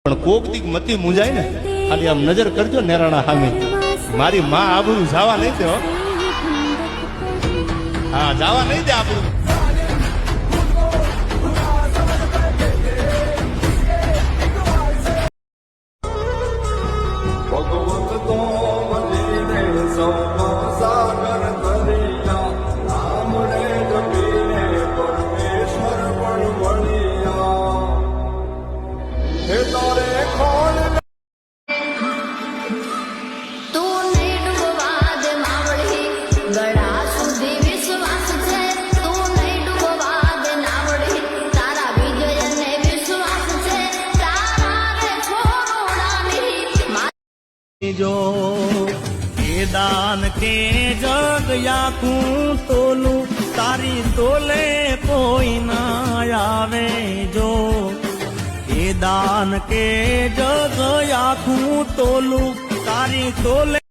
પણ કોક દીક મતી મુંજાય ને ખાલી આમ નજર કરજો નેરાણા સામે મારી માં આબરૂ જવા નહીં દે હા જવા નહીં દે આબરૂ जो ये दान के जग याकू तोलू तारी तोले कोई ना आवे जो ये दान के जग याकू तोलू तारी तोले